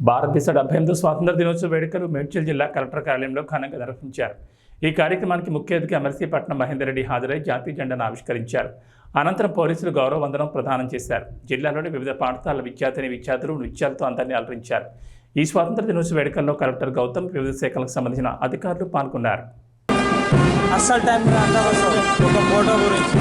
భారతదేశ 78వ స్వాతంత్ర దినోత్సవ వేడుకలు మేడ్చల్ జిల్లా కలెక్టర్ కార్యాలయంలో ఘనంగా నిర్వహించారు. ఈ కార్యక్రమానికి ముఖ్య అతిథిగా ఎమ్మెల్సీ పట్నం మహేందర్ రెడ్డి హాజరై జాతీయ జెండాను ఆవిష్కరించారు. అనంతరం పోలీసులు గౌరవ వందనం ప్రదానం చేశారు. జిల్లాలోని వివిధ పాఠశాలల విద్యార్థులు నృత్యాలతో అందరినీ అలరించారు. ఈ స్వాతంత్ర దినోత్సవ వేడుకల్లో కలెక్టర్ గౌతమ్, వివిధ శాఖలకు సంబంధించిన అధికారులు పాల్గొన్నారు. అసలు టైం ఒక ఫోటో గురించి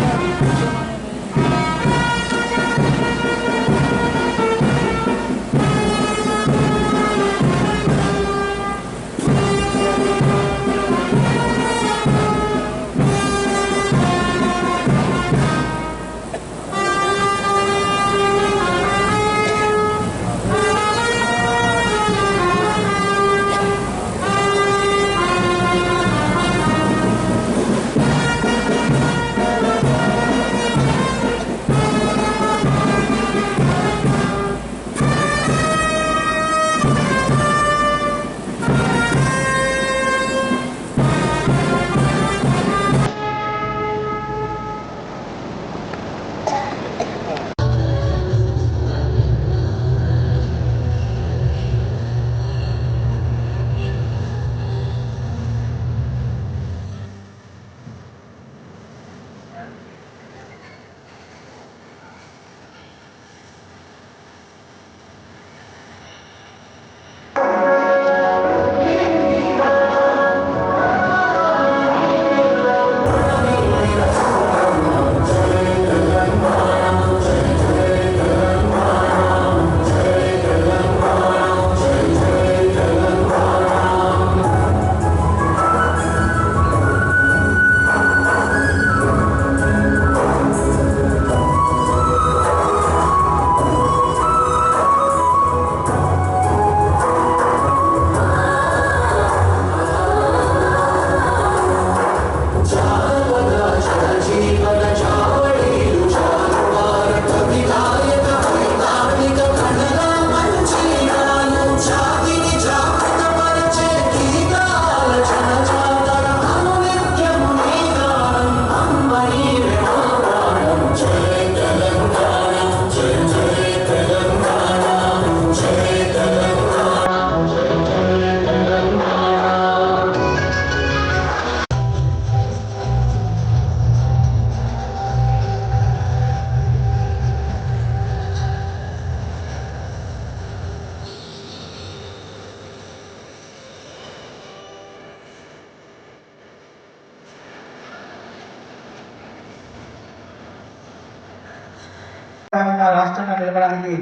రాష్ట్రంగా నిలవడానికి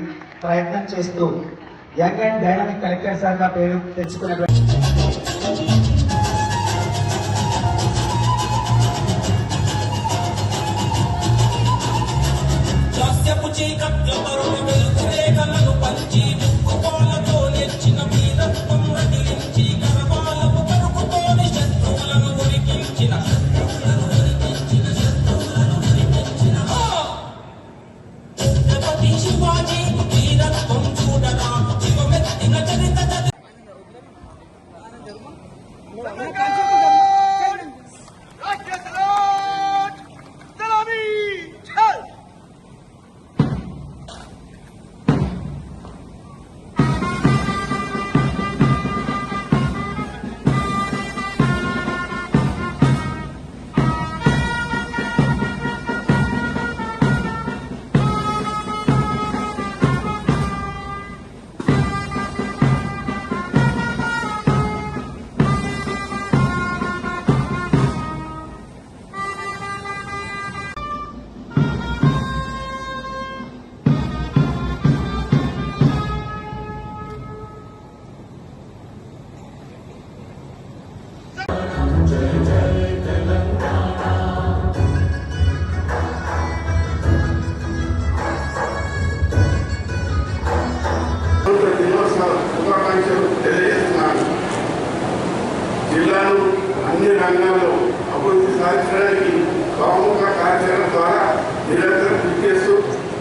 ప్రయత్నం చేస్తూ యంగ్ అండ్ డైనమిక్ కలెక్టర్స్ గా పేరు తెచ్చుకున్న జిల్లాను అన్ని రంగాల్లో అభివృద్ధి సాధించడానికి బహుముఖ కార్యాచరణ ద్వారా నిరంతరం కృషి చేస్తూ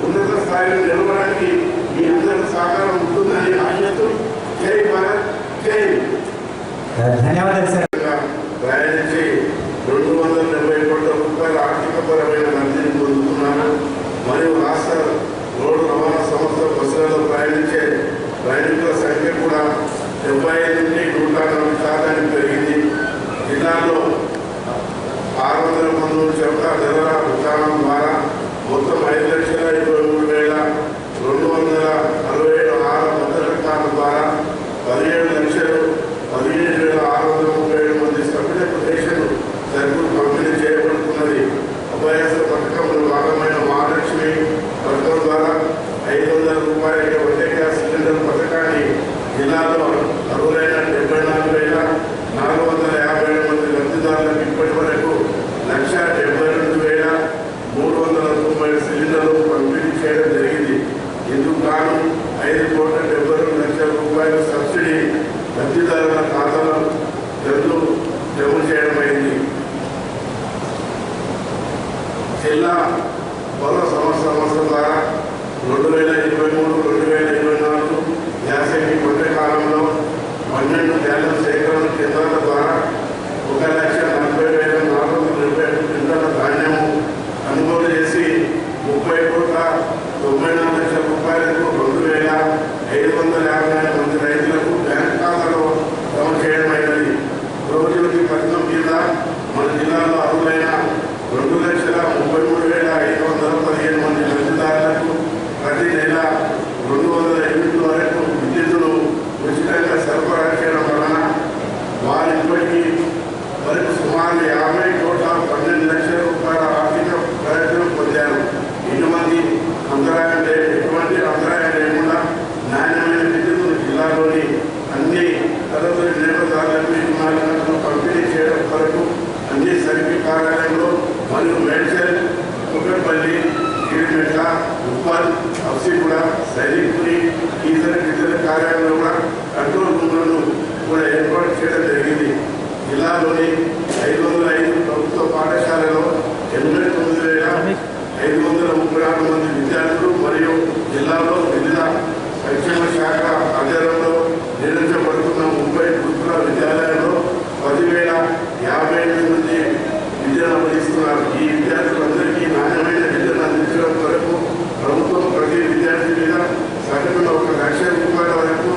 ఉన్నత స్థాయిలో నిలవడానికి మీ అందరి సహకారం ఉంటుందని ఆశిస్తూ జై భారత్ జై ధన్యవాదాలు. ప్రయాణించి 270 కోట్ల రూపాయల ఆర్థికపరమైన లబ్ధిని పొందుతున్నారు. మరియు రాష్ట్ర రోడ్డు రవాణా సంస్థ బస్సులలో ప్రయాణించే ప్రయాణికుల సంఖ్య కూడా 75 నుండి 140% పెరిగింది. జిల్లాలో 613 చెత్త ధరల విధానం ద్వారా మొత్తం 5,23,267 ఆహార భద్రతాల ద్వారా 17,17,637 మంది సభ్యులకు రేషన్ సరుకులు పంపిణీ చేయబడుతున్నది. అభయాస పథకంలో భాగమైన మహాలక్ష్మి పథకం ద్వారా 500 రూపాయలకి వంట గ్యాస్ సిలిండర్ పథకాన్ని జిల్లాలో అర్హులైన 74,457 మంది లబ్ధిదారులకు ఇప్పటి వరకు 1,72,390 సిలిండర్లు పంపిణీ చేయడం జరిగింది. ఇందుకు గాను 5,72,00,000 రూపాయల సబ్సిడీ లబ్ధిదారుల ఖాతాలో జమ చేయడమైంది. జిల్లా పౌర సంవత్సరం ద్వారా 2023-2024 యాసంగి పంట కాలంలో 12 ధాన్యం సేకరణ కేంద్రాల ద్వారా 1,40,470 క్వింటాల ధాన్యము కొనుగోలు చేసి 30,94,00,000 రూపాయలకు 2,554 మంది రైతులకు బ్యాంక్ ఖాతాలో జమ చేయడమైనది. రోజులకి పథకం కింద మన జిల్లాలో అర్హులైన 2,33,515 మంది లబ్ధిదారులకు ప్రతి నెల 200 యూనిట్ల వరకు విద్యుత్తును ఉచితంగా సరఫరా చేయడం వలన వారు ఇప్పటికీ వరకు సుమారు 50,12,00,000 రూపాయల ఆర్థిక ప్రయోజనం పొందారు. ఎటువంటి అంతరాయం లేకుండా నాణ్యమైన విద్యుత్తును జిల్లాలోని అన్ని తరగతుల వినియోగదారులకు యజమానులకు పంపిణీ చేయడం వరకు అన్ని సర్కిల్ కార్యాలయంలో మరియు మేడ్చల్, కుక్కట్పల్లి, గిరిమెట్ల, ఉప్పల్, హఫ్సీగూడ, సైనిక్పురి ఇతర కార్యాలయంలో కూడా కంట్రోల్ రూమ్లను కూడా ఏర్పాటు చేయడం జరిగింది. జిల్లాలోని 505 ప్రభుత్వ పాఠశాలలో 89,534 మంది విద్యార్థులు మరియు జిల్లాలో వివిధ సంక్షేమ శాఖ ఆధ్వర్యంలో నిర్వహించబడుతున్న 30 గురుకుల విద్యాలయాల్లో 10,058 మంది విద్యను అందిస్తున్నారు. ఈ విద్యార్థులందరికీ నాణ్యమైన విద్యను అందించడం వరకు ప్రభుత్వం ప్రతి విద్యార్థి మీద సగటున 1,00,000 రూపాయల వరకు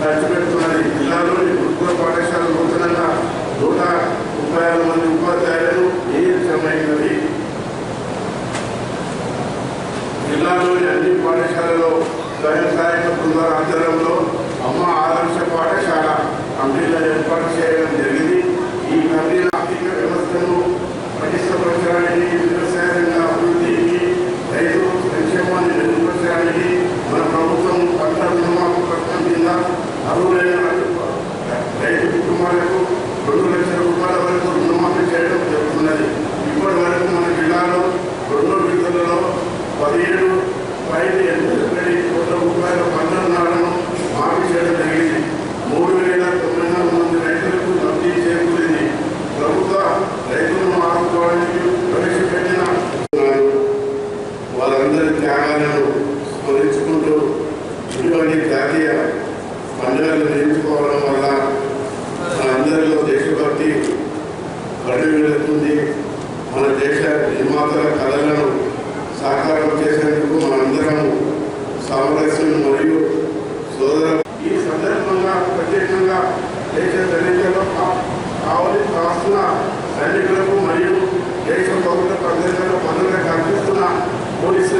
ఖర్చు పెడుతున్నది. జిల్లాలోని గురుకుల పాఠశాల నూతనంగా 130 మంది ఉపాధ్యాయులను నియమించమైనది. జిల్లాలోని అన్ని పాఠశాలలో స్వయం సహాయక బృందాల ఆధ్వర్యంలో అమ్మ ఆదర్శ పాఠశాల కమిటీలను ఏర్పాటు చేయడం జరిగింది. ఈ కమిటీల ఆర్థిక వ్యవస్థను పటిష్టపరచడానికి, వ్యవసాయ రంగ అభివృద్ధికి, రైతు సంక్షేమాన్ని మెరుగుపరచడానికి మన ప్రభుత్వం పంట రుణమాఫీ పథకం కింద అర్హులైన రైతు కుటుంబాలకు 2,00,000 రూపాయల వరకు రుణమాఫీ చేయడం జరుగుతున్నది. ఇప్పటి వరకు మన జిల్లాలో 2 విడతలలో 17,880 కోట్ల రూపాయల పంట రుణాలను మాఫీ చేయడం జరిగింది. 3,094 మంది రైతులకు లబ్ధి చేకూరింది. ప్రభుత్వ రైతులను ఆదుకోవడానికి ప్రవేశపెట్టిన వాళ్ళందరి త్యాగాలను స్మరించుకుంటూ ఇటువంటి జాతీయ పండుగలు నేర్చుకోవడం వల్ల మనందరిలో దేశభక్తి పరిగెడుతుంది. మన దేశ నిర్మాతల కళలను సాకారం చేసేందుకు మనందరం సామరస్యం మరియు సోదర. ఈ సందర్భంగా ప్రత్యేకంగా దేశ సైనికులకు కావాల్సిన సైనికులకు మరియు దేశ పౌరులకు అందరికీ పండుగ కల్పిస్తున్న పోలీసు